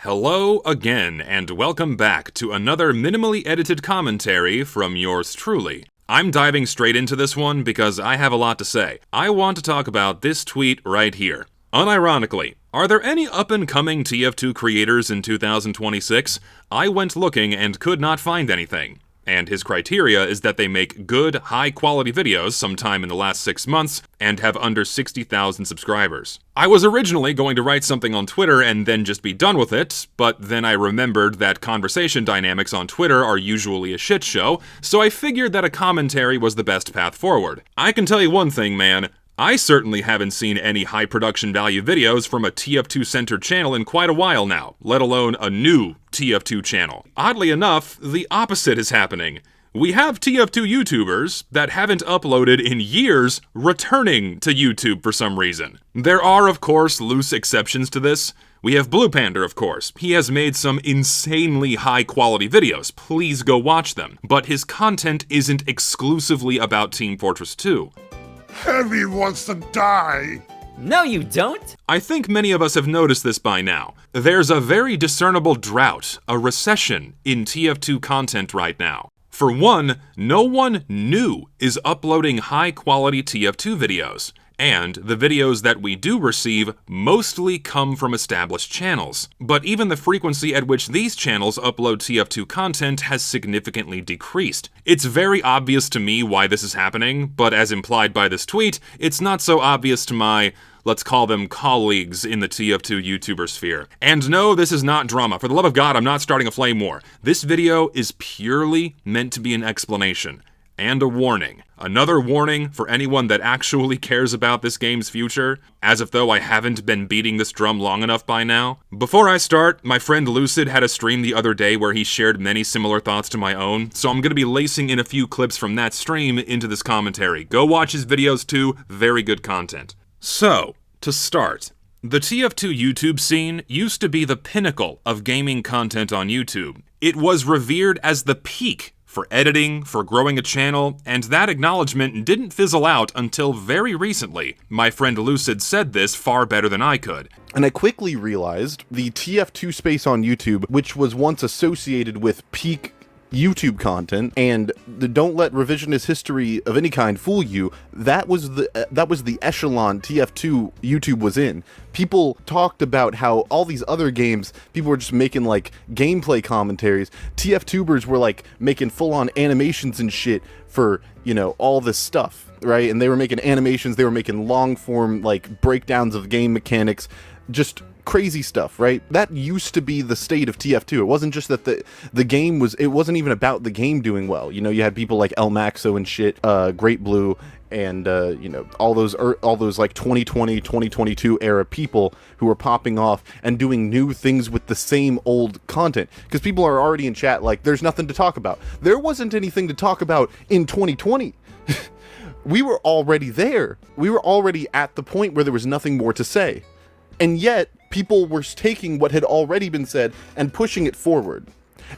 Hello again, and welcome back to another minimally edited commentary from yours truly. I'm diving straight into this one because I have a lot to say. I want to talk about this tweet right here. Unironically, are there any up-and-coming TF2 creators in 2026? I went looking and could not find anything. And his criteria is that they make good, high-quality videos sometime in the last 6 months and have under 60,000 subscribers. I was originally going to write something on Twitter and then just be done with it, but then I remembered that conversation dynamics on Twitter are usually a shit show, so I figured that a commentary was the best path forward. I can tell you one thing, man. I certainly haven't seen any high production value videos from a TF2 centered channel in quite a while now, let alone a new TF2 channel. Oddly enough, the opposite is happening. We have TF2 YouTubers that haven't uploaded in years returning to YouTube for some reason. There are, of course, loose exceptions to this. We have Bloopander, of course. He has made some insanely high-quality videos. Please go watch them. But his content isn't exclusively about Team Fortress 2. Heavy wants to die! No, you don't! I think many of us have noticed this by now. There's a very discernible drought, a recession, in TF2 content right now. For one, no one new is uploading high-quality TF2 videos. And the videos that we do receive mostly come from established channels. But even the frequency at which these channels upload TF2 content has significantly decreased. It's very obvious to me why this is happening, but as implied by this tweet, it's not so obvious to my, let's call them colleagues in the TF2 YouTuber sphere. And no, this is not drama. For the love of God, I'm not starting a flame war. This video is purely meant to be an explanation. And a warning. Another warning for anyone that actually cares about this game's future, as if though I haven't been beating this drum long enough by now. Before I start, my friend Lucid had a stream the other day where he shared many similar thoughts to my own, so I'm gonna be lacing in a few clips from that stream into this commentary. Go watch his videos too, very good content. So, to start, the TF2 YouTube scene used to be the pinnacle of gaming content on YouTube. It was revered as the peak for editing, for growing a channel, and that acknowledgement didn't fizzle out until very recently. My friend Lucid said this far better than I could. And I quickly realized the TF2 space on YouTube, which was once associated with peak YouTube content and the don't let revisionist history of any kind fool you, that was the echelon TF2 YouTube was in. People talked about how all these other games, people were just making like gameplay commentaries. TF2bers were like making full-on animations and shit for, you know, all this stuff, right? And they were making animations, they were making long-form like breakdowns of game mechanics, just crazy stuff, right? That used to be the state of TF2. It wasn't just that the game was, it wasn't even about the game doing well. You know, you had people like El Maxo and shit, Great Blue, and you know, all those like 2020, 2022 era people who were popping off and doing new things with the same old content. Because people are already in chat like, there's nothing to talk about. There wasn't anything to talk about in 2020. We were already there. We were already at the point where there was nothing more to say. And yet, people were taking what had already been said and pushing it forward.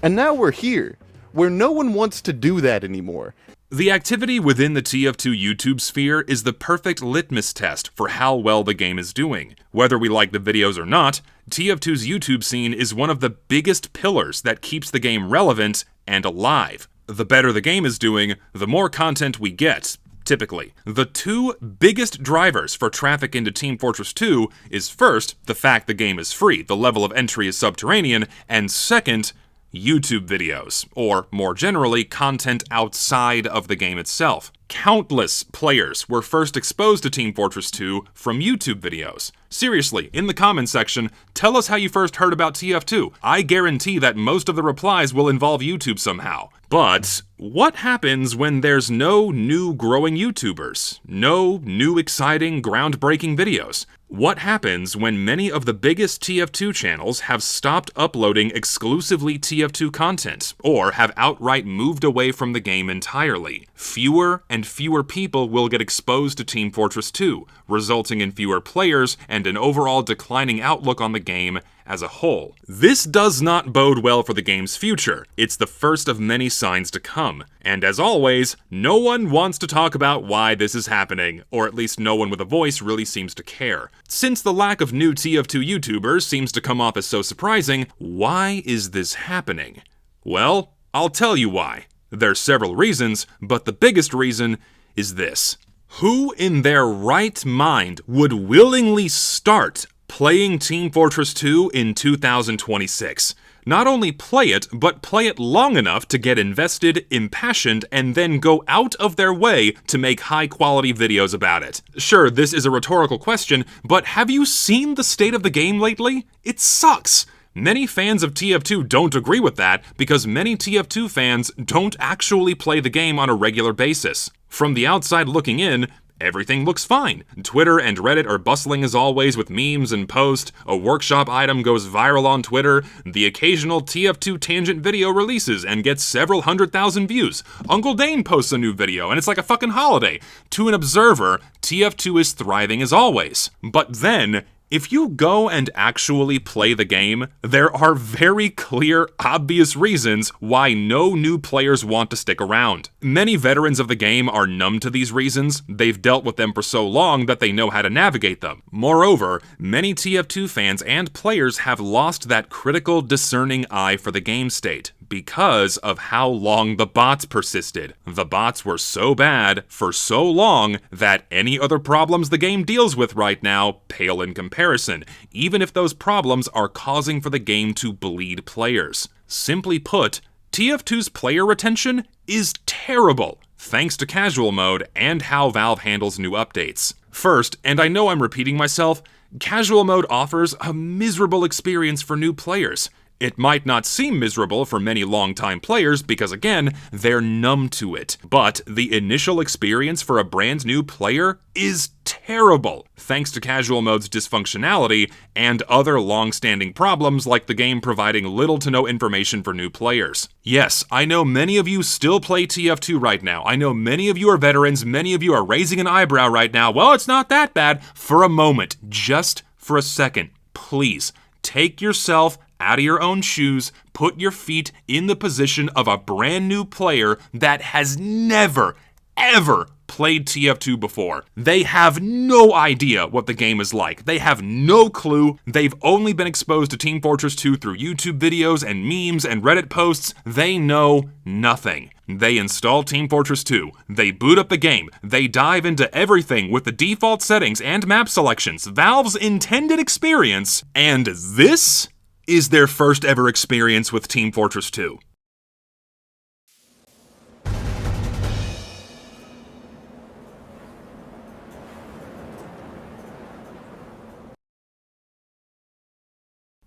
And now we're here, where no one wants to do that anymore. The activity within the TF2 YouTube sphere is the perfect litmus test for how well the game is doing. Whether we like the videos or not, TF2's YouTube scene is one of the biggest pillars that keeps the game relevant and alive. The better the game is doing, the more content we get. Typically, the two biggest drivers for traffic into Team Fortress 2 is first, the fact the game is free, the level of entry is subterranean, and second, YouTube videos, or more generally, content outside of the game itself. Countless players were first exposed to Team Fortress 2 from YouTube videos. Seriously, in the comments section, tell us how you first heard about TF2. I guarantee that most of the replies will involve YouTube somehow. But what happens when there's no new growing YouTubers? No new exciting, groundbreaking videos? What happens when many of the biggest TF2 channels have stopped uploading exclusively TF2 content, or have outright moved away from the game entirely? Fewer and fewer people will get exposed to Team Fortress 2, resulting in fewer players and an overall declining outlook on the game as a whole. This does not bode well for the game's future. It's the first of many signs to come. And as always, no one wants to talk about why this is happening, or at least no one with a voice really seems to care. Since the lack of new TF2 YouTubers seems to come off as so surprising, why is this happening? Well, I'll tell you why. There's several reasons, but the biggest reason is this. Who in their right mind would willingly start playing Team Fortress 2 in 2026? Not only play it, but play it long enough to get invested, impassioned, and then go out of their way to make high-quality videos about it. Sure, this is a rhetorical question, but have you seen the state of the game lately? It sucks! Many fans of TF2 don't agree with that because many TF2 fans don't actually play the game on a regular basis. From the outside looking in, everything looks fine. Twitter and Reddit are bustling as always with memes and posts, a workshop item goes viral on Twitter, the occasional TF2 tangent video releases and gets several 100,000 views. Uncle Dane posts a new video and it's like a fucking holiday. To an observer, TF2 is thriving as always. But then, if you go and actually play the game, there are very clear, obvious reasons why no new players want to stick around. Many veterans of the game are numb to these reasons. They've dealt with them for so long that they know how to navigate them. Moreover, many TF2 fans and players have lost that critical, discerning eye for the game state because of how long the bots persisted. The bots were so bad for so long that any other problems the game deals with right now pale in comparison, even if those problems are causing for the game to bleed players. Simply put, TF2's player retention is terrible, thanks to casual mode and how Valve handles new updates. First, and I know I'm repeating myself, casual mode offers a miserable experience for new players. It might not seem miserable for many longtime players because, again, they're numb to it. But the initial experience for a brand new player is terrible, thanks to casual mode's dysfunctionality and other long-standing problems like the game providing little to no information for new players. Yes, I know many of you still play TF2 right now. I know many of you are veterans, many of you are raising an eyebrow right now. Well, it's not that bad. For a moment, just for a second, please, take yourself out of your own shoes, put your feet in the position of a brand new player that has never, ever played TF2 before. They have no idea what the game is like. They have no clue. They've only been exposed to Team Fortress 2 through YouTube videos and memes and Reddit posts. They know nothing. They install Team Fortress 2, they boot up the game, they dive into everything with the default settings and map selections, Valve's intended experience, and this is their first ever experience with Team Fortress 2.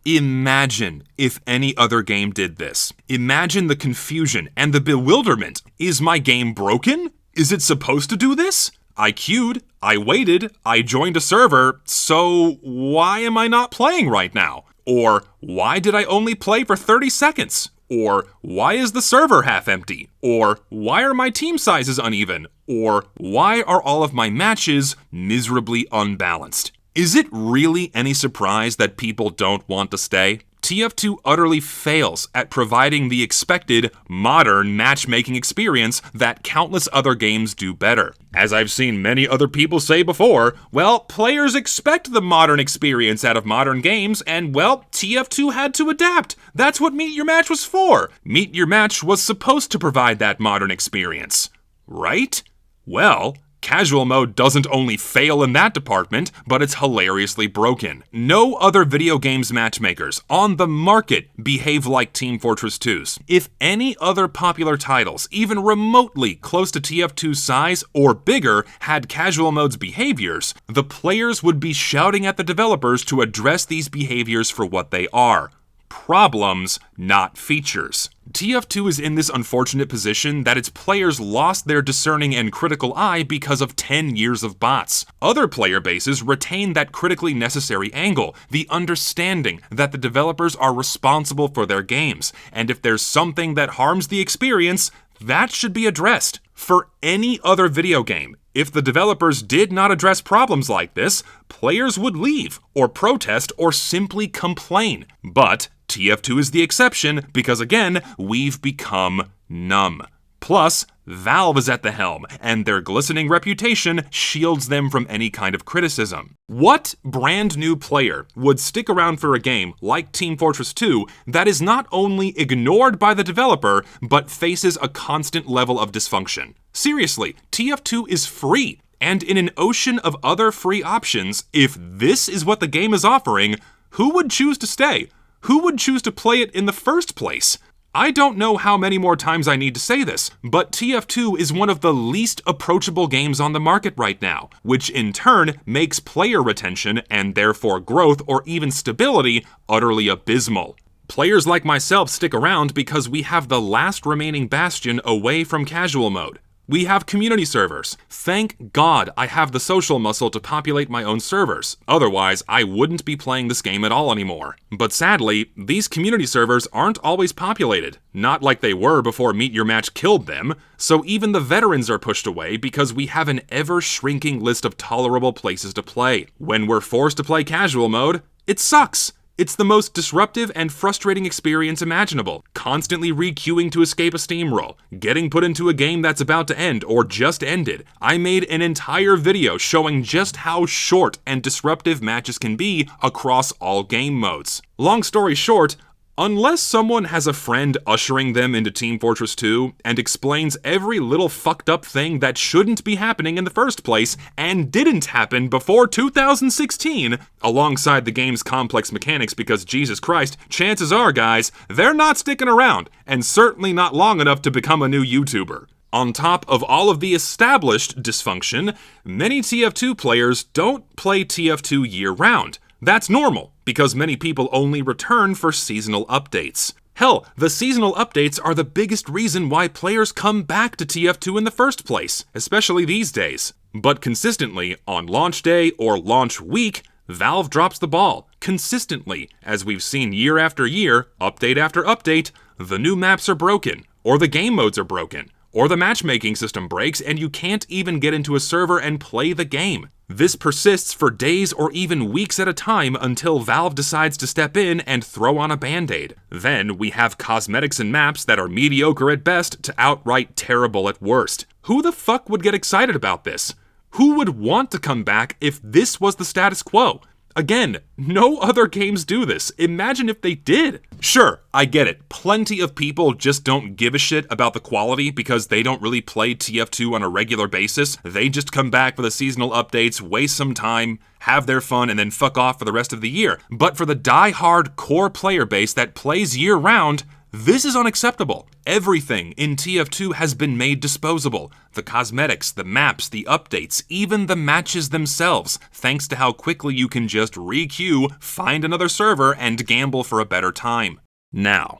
Imagine if any other game did this. Imagine the confusion and the bewilderment. Is my game broken? Is it supposed to do this? I queued, I waited, I joined a server, so why am I not playing right now? Or, why did I only play for 30 seconds? Or, why is the server half empty? Or, why are my team sizes uneven? Or, why are all of my matches miserably unbalanced? Is it really any surprise that people don't want to stay? TF2 utterly fails at providing the expected, modern matchmaking experience that countless other games do better. As I've seen many other people say before, well, players expect the modern experience out of modern games, and well, TF2 had to adapt. That's what Meet Your Match was for. Meet Your Match was supposed to provide that modern experience. Right? Well, casual mode doesn't only fail in that department, but it's hilariously broken. No other video games matchmakers on the market behave like Team Fortress 2's. If any other popular titles, even remotely close to TF2's size or bigger, had casual mode's behaviors, the players would be shouting at the developers to address these behaviors for what they are. Problems, not features. TF2 is in this unfortunate position that its players lost their discerning and critical eye because of 10 years of bots. Other player bases retain that critically necessary angle, the understanding that the developers are responsible for their games, and if there's something that harms the experience, that should be addressed. For any other video game, if the developers did not address problems like this, players would leave, or protest, or simply complain. But TF2 is the exception because, again, we've become numb. Plus, Valve is at the helm, and their glistening reputation shields them from any kind of criticism. What brand new player would stick around for a game like Team Fortress 2 that is not only ignored by the developer, but faces a constant level of dysfunction? Seriously, TF2 is free, and in an ocean of other free options, if this is what the game is offering, who would choose to stay? Who would choose to play it in the first place? I don't know how many more times I need to say this, but TF2 is one of the least approachable games on the market right now, which in turn makes player retention, and therefore growth or even stability, utterly abysmal. Players like myself stick around because we have the last remaining bastion away from casual mode. We have community servers. Thank God I have the social muscle to populate my own servers. Otherwise, I wouldn't be playing this game at all anymore. But sadly, these community servers aren't always populated. Not like they were before Meet Your Match killed them. So even the veterans are pushed away because we have an ever-shrinking list of tolerable places to play. When we're forced to play casual mode, it sucks. It's the most disruptive and frustrating experience imaginable. Constantly re-queuing to escape a steamroll, getting put into a game that's about to end or just ended. I made an entire video showing just how short and disruptive matches can be across all game modes. Long story short, unless someone has a friend ushering them into Team Fortress 2 and explains every little fucked up thing that shouldn't be happening in the first place and didn't happen before 2016, alongside the game's complex mechanics, because Jesus Christ, chances are, guys, they're not sticking around, and certainly not long enough to become a new YouTuber. On top of all of the established dysfunction, many TF2 players don't play TF2 year-round. That's normal, because many people only return for seasonal updates. Hell, the seasonal updates are the biggest reason why players come back to TF2 in the first place, especially these days. But consistently, on launch day or launch week, Valve drops the ball. Consistently, as we've seen year after year, update after update, the new maps are broken, or the game modes are broken, or the matchmaking system breaks and you can't even get into a server and play the game. This persists for days or even weeks at a time until Valve decides to step in and throw on a band-aid. Then we have cosmetics and maps that are mediocre at best to outright terrible at worst. Who the fuck would get excited about this? Who would want to come back if this was the status quo? Again, no other games do this. Imagine if they did. Sure, I get it. Plenty of people just don't give a shit about the quality because they don't really play TF2 on a regular basis. They just come back for the seasonal updates, waste some time, have their fun, and then fuck off for the rest of the year. But for the die-hard core player base that plays year-round, this is unacceptable. Everything in TF2 has been made disposable. The cosmetics, the maps, the updates, even the matches themselves, thanks to how quickly you can just re-queue, find another server, and gamble for a better time. Now,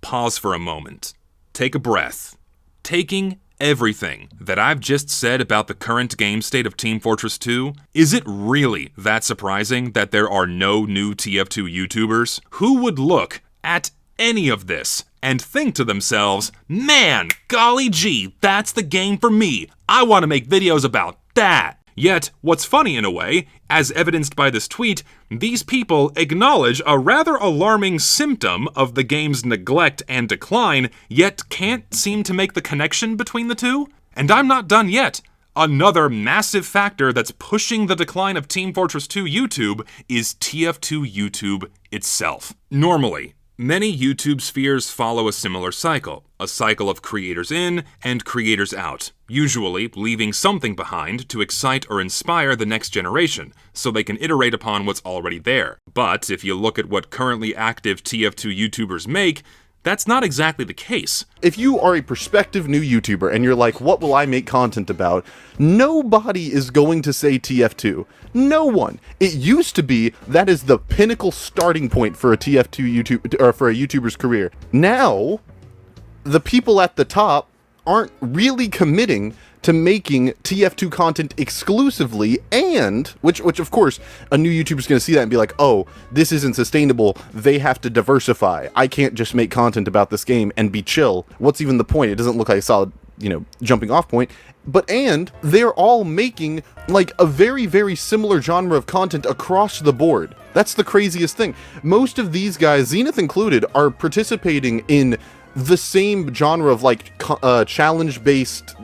pause for a moment. Take a breath. Taking everything that I've just said about the current game state of Team Fortress 2, is it really that surprising that there are no new TF2 YouTubers? Who would look at any of this and think to themselves, man, golly gee, that's the game for me. I want to make videos about that. Yet, what's funny in a way, as evidenced by this tweet, these people acknowledge a rather alarming symptom of the game's neglect and decline, yet can't seem to make the connection between the two. And I'm not done yet. Another massive factor that's pushing the decline of Team Fortress 2 YouTube is TF2 YouTube itself. Normally, many YouTube spheres follow a similar cycle, a cycle of creators in and creators out, usually leaving something behind to excite or inspire the next generation, so they can iterate upon what's already there. But if you look at what currently active TF2 YouTubers make, that's not exactly the case. If you are a prospective new YouTuber and you're like, what will I make content about? Nobody is going to say TF2. No one. It used to be that is the pinnacle starting point for a TF2 YouTube or for a YouTuber's career. Now, the people at the top aren't really committing to making TF2 content exclusively, and which of course a new YouTuber's going to see that and be like, oh, this isn't sustainable, they have to diversify. I can't just make content about this game and be chill. What's even the point? It doesn't look like a solid, jumping off point. And they're all making like a very, very similar genre of content across the board. That's the craziest thing. Most of these guys, Zenith included, are participating in the same genre of like challenge-based,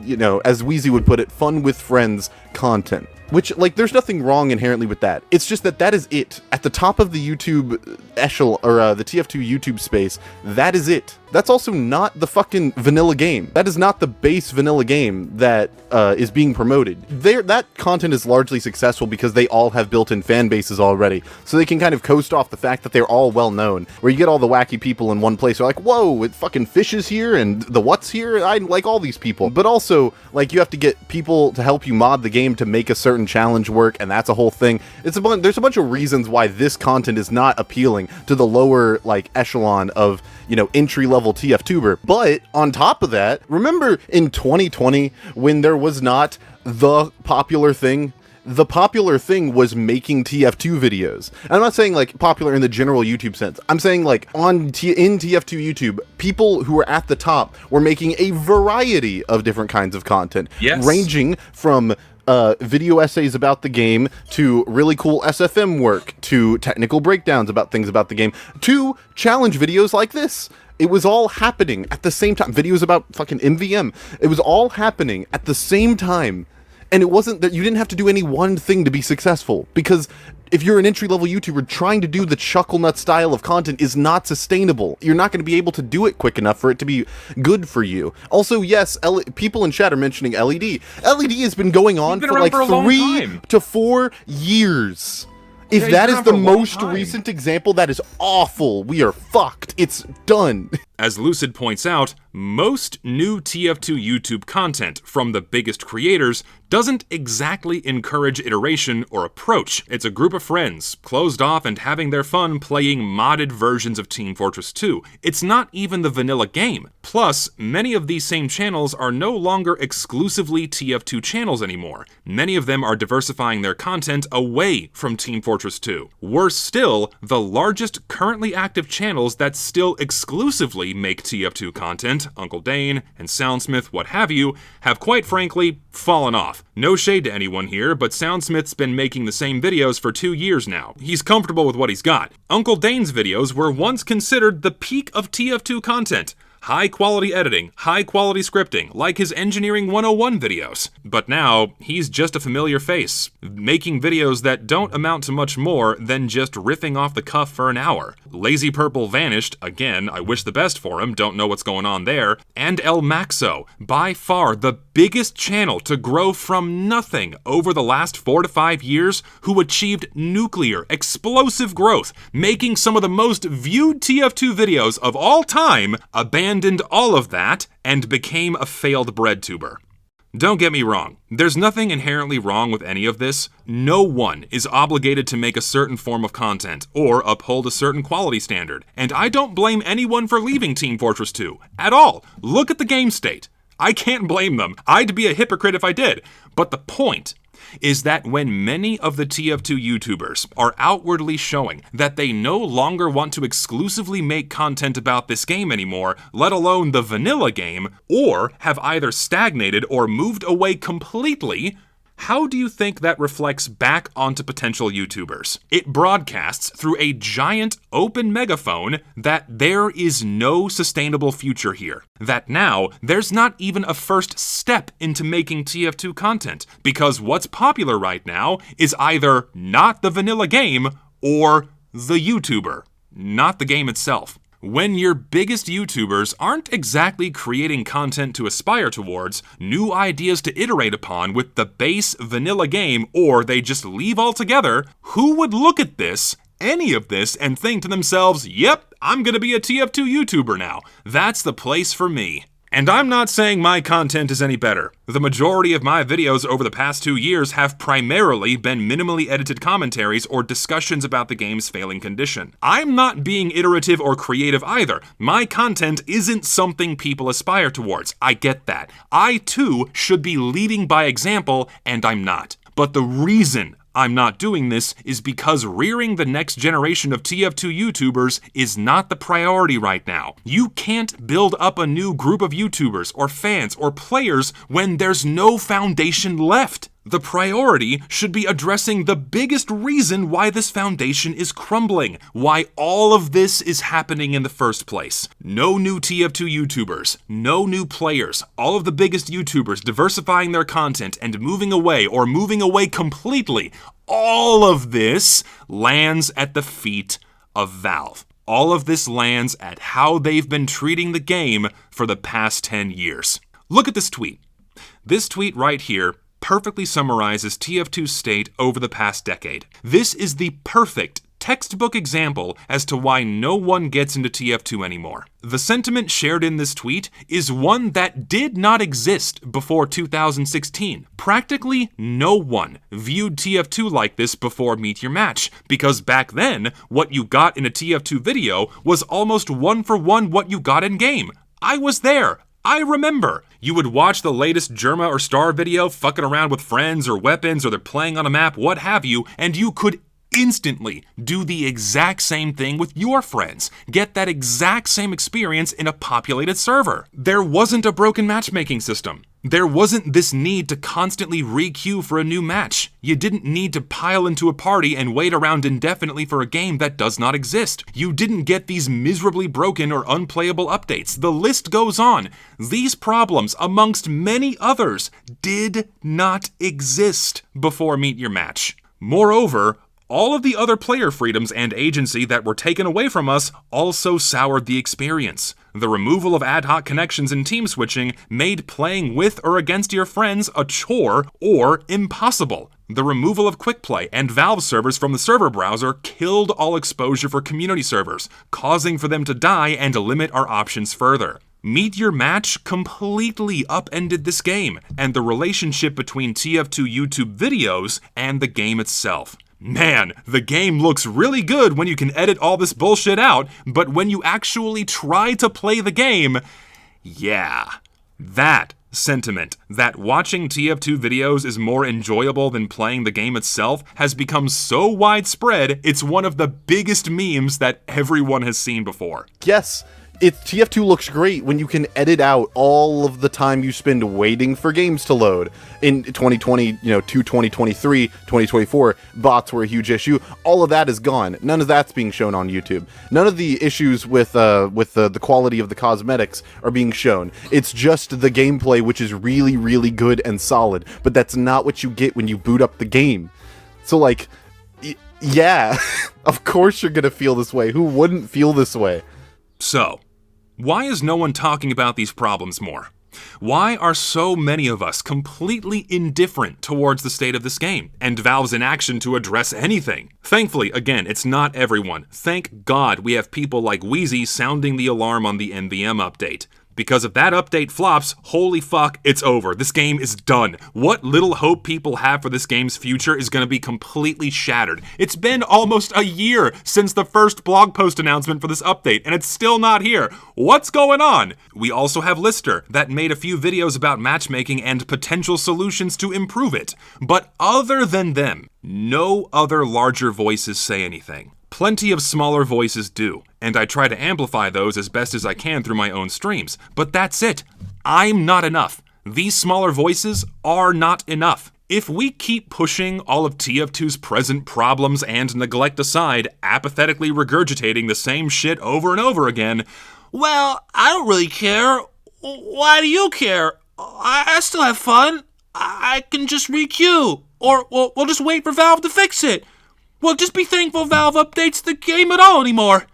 as Wheezy would put it, fun with friends content. Which, like, there's nothing wrong inherently with that. It's just that is it. At the top of the YouTube echelon, or the TF2 YouTube space, that is it. That's also not the fucking vanilla game. That is not the base vanilla game that is being promoted. That content is largely successful because they all have built-in fan bases already, so they can kind of coast off the fact that they're all well-known, where you get all the wacky people in one place. They're like, whoa, it fucking Fish is here, and the What's here, I like all these people. But also, like, you have to get people to help you mod the game to make a certain challenge work, and that's a whole thing. There's a bunch of reasons why this content is not appealing to the lower, like, echelon of, entry-level TF-tuber. But on top of that, remember in 2020 when there was not the popular thing? The popular thing was making TF2 videos. And I'm not saying like popular in the general YouTube sense. I'm saying like in TF2 YouTube, people who were at the top were making a variety of different kinds of content. Yes. Ranging from video essays about the game, to really cool SFM work, to technical breakdowns about things about the game, to challenge videos like this. It was all happening at the same time. Videos about fucking MVM. It was all happening at the same time. And it wasn't that you didn't have to do any one thing to be successful, because if you're an entry-level YouTuber, trying to do the chuckle nut style of content is not sustainable. You're not going to be able to do it quick enough for it to be good for you. Also, yes, people in chat are mentioning LED. LED has been going on for like 3 to 4 years. If that is the most recent example, that is awful. We are fucked. It's done. As Lucid points out, most new TF2 YouTube content from the biggest creators doesn't exactly encourage iteration or approach. It's a group of friends, closed off and having their fun playing modded versions of Team Fortress 2. It's not even the vanilla game. Plus, many of these same channels are no longer exclusively TF2 channels anymore. Many of them are diversifying their content away from Team Fortress 2. Worse still, the largest currently active channels that still exclusively make TF2 content, Uncle Dane and Soundsmith, what have you, have quite frankly fallen off. No shade to anyone here, but Soundsmith's been making the same videos for 2 years now. He's comfortable with what he's got. Uncle Dane's videos were once considered the peak of TF2 content. High quality editing, high quality scripting, like his Engineering 101 videos. But now, he's just a familiar face, making videos that don't amount to much more than just riffing off the cuff for an hour. Lazy Purple vanished, again, I wish the best for him, don't know what's going on there, and El Maxo, by far the biggest channel to grow from nothing over the last 4 to 5 years, who achieved nuclear, explosive growth, making some of the most viewed TF2 videos of all time, abandoned all of that, and became a failed breadtuber. Don't get me wrong, there's nothing inherently wrong with any of this. No one is obligated to make a certain form of content, or uphold a certain quality standard, and I don't blame anyone for leaving Team Fortress 2, at all. Look at the game state. I can't blame them. I'd be a hypocrite if I did. But the point is that when many of the TF2 YouTubers are outwardly showing that they no longer want to exclusively make content about this game anymore, let alone the vanilla game, or have either stagnated or moved away completely, how do you think that reflects back onto potential YouTubers? It broadcasts through a giant open megaphone that there is no sustainable future here. That now, there's not even a first step into making TF2 content, because what's popular right now is either not the vanilla game or the YouTuber, not the game itself. When your biggest YouTubers aren't exactly creating content to aspire towards, new ideas to iterate upon with the base vanilla game, or they just leave altogether, who would look at this, any of this, and think to themselves, yep, I'm gonna be a TF2 YouTuber now. That's the place for me. And I'm not saying my content is any better. The majority of my videos over the past 2 years have primarily been minimally edited commentaries or discussions about the game's failing condition. I'm not being iterative or creative either. My content isn't something people aspire towards. I get that. I too should be leading by example, and I'm not. But the reason I'm not doing this is because rearing the next generation of TF2 YouTubers is not the priority right now. You can't build up a new group of YouTubers or fans or players when there's no foundation left. The priority should be addressing the biggest reason why this foundation is crumbling, why all of this is happening in the first place. No new TF2 YouTubers, no new players, all of the biggest YouTubers diversifying their content and moving away or moving away completely. All of this lands at the feet of Valve. All of this lands at how they've been treating the game for the past 10 years. Look at this tweet. This tweet right here perfectly summarizes TF2's state over the past decade. This is the perfect textbook example as to why no one gets into TF2 anymore. The sentiment shared in this tweet is one that did not exist before 2016. Practically no one viewed TF2 like this before Meet Your Match, because back then, what you got in a TF2 video was almost one for one what you got in game. I was there. I remember. You would watch the latest Germa or Star video fucking around with friends or weapons or they're playing on a map, what have you, and you could instantly do the exact same thing with your friends. Get that exact same experience in a populated server. There wasn't a broken matchmaking system. There wasn't this need to constantly re-queue for a new match. You didn't need to pile into a party and wait around indefinitely for a game that does not exist. You didn't get these miserably broken or unplayable updates. The list goes on. These problems, amongst many others, did not exist before Meet Your Match. Moreover, all of the other player freedoms and agency that were taken away from us also soured the experience. The removal of ad hoc connections and team switching made playing with or against your friends a chore or impossible. The removal of quick play and Valve servers from the server browser killed all exposure for community servers, causing for them to die and limit our options further. Meet Your Match completely upended this game and the relationship between TF2 YouTube videos and the game itself. Man, the game looks really good when you can edit all this bullshit out, but when you actually try to play the game, yeah, that sentiment that watching TF2 videos is more enjoyable than playing the game itself has become so widespread, it's one of the biggest memes that everyone has seen before. Yes. TF2 looks great when you can edit out all of the time you spend waiting for games to load. In 2020, to 2023, 2024, bots were a huge issue. All of that is gone. None of that's being shown on YouTube. None of the issues with the quality of the cosmetics are being shown. It's just the gameplay, which is really, really good and solid. But that's not what you get when you boot up the game. So, yeah, of course you're gonna feel this way. Who wouldn't feel this way? So, why is no one talking about these problems more? Why are so many of us completely indifferent towards the state of this game and Valve's inaction to address anything? Thankfully, again, it's not everyone. Thank God we have people like Wheezy sounding the alarm on the MVM update. Because if that update flops, holy fuck, it's over. This game is done. What little hope people have for this game's future is going to be completely shattered. It's been almost a year since the first blog post announcement for this update, and it's still not here. What's going on? We also have Lister, that made a few videos about matchmaking and potential solutions to improve it. But other than them, no other larger voices say anything. Plenty of smaller voices do, and I try to amplify those as best as I can through my own streams. But that's it. I'm not enough. These smaller voices are not enough. If we keep pushing all of TF2's present problems and neglect aside, apathetically regurgitating the same shit over and over again, well, I don't really care. Why do you care? I still have fun. I can just re-queue. Or we'll just wait for Valve to fix it. Well, just be thankful Valve updates the game at all anymore.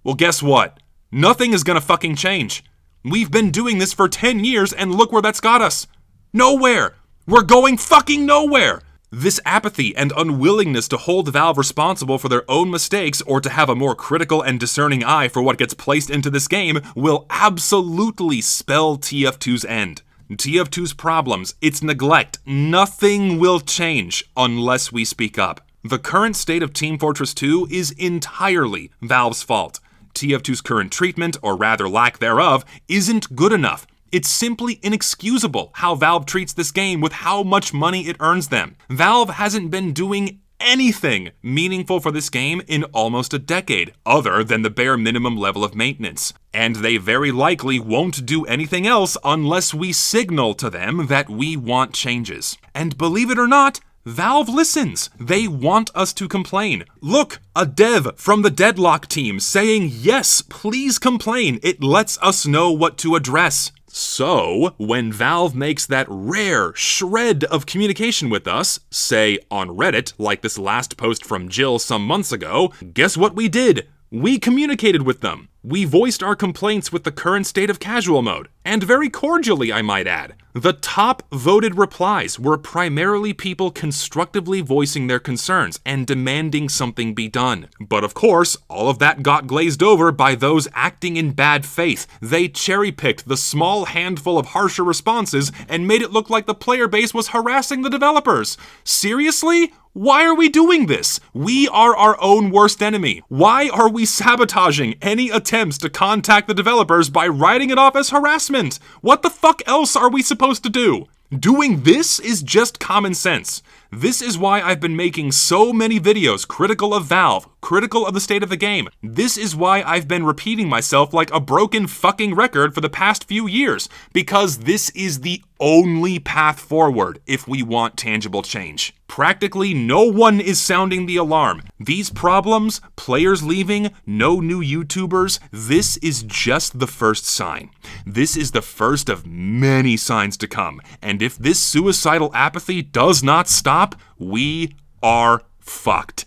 Well, guess what? Nothing is gonna fucking change. We've been doing this for 10 years and look where that's got us. Nowhere. We're going fucking nowhere. This apathy and unwillingness to hold Valve responsible for their own mistakes or to have a more critical and discerning eye for what gets placed into this game will absolutely spell TF2's end. TF2's problems, its neglect, nothing will change unless we speak up. The current state of Team Fortress 2 is entirely Valve's fault. TF2's current treatment, or rather lack thereof, isn't good enough. It's simply inexcusable how Valve treats this game with how much money it earns them. Valve hasn't been doing anything meaningful for this game in almost a decade, other than the bare minimum level of maintenance. And they very likely won't do anything else unless we signal to them that we want changes. And believe it or not, Valve listens. They want us to complain. Look, a dev from the Deadlock team saying, yes, please complain. It lets us know what to address. So, when Valve makes that rare shred of communication with us, say on Reddit, like this last post from Jill some months ago, guess what we did? We communicated with them. We voiced our complaints with the current state of casual mode, and very cordially, I might add. The top voted replies were primarily people constructively voicing their concerns and demanding something be done. But of course, all of that got glazed over by those acting in bad faith. They cherry-picked the small handful of harsher responses and made it look like the player base was harassing the developers. Seriously? Why are we doing this? We are our own worst enemy. Why are we sabotaging any attempts to contact the developers by writing it off as harassment? What the fuck else are we supposed to do? Doing this is just common sense. This is why I've been making so many videos critical of Valve, critical of the state of the game. This is why I've been repeating myself like a broken fucking record for the past few years, because this is the only path forward if we want tangible change. Practically no one is sounding the alarm. These problems, players leaving, no new YouTubers, this is just the first sign. This is the first of many signs to come, and if this suicidal apathy does not stop, we are fucked.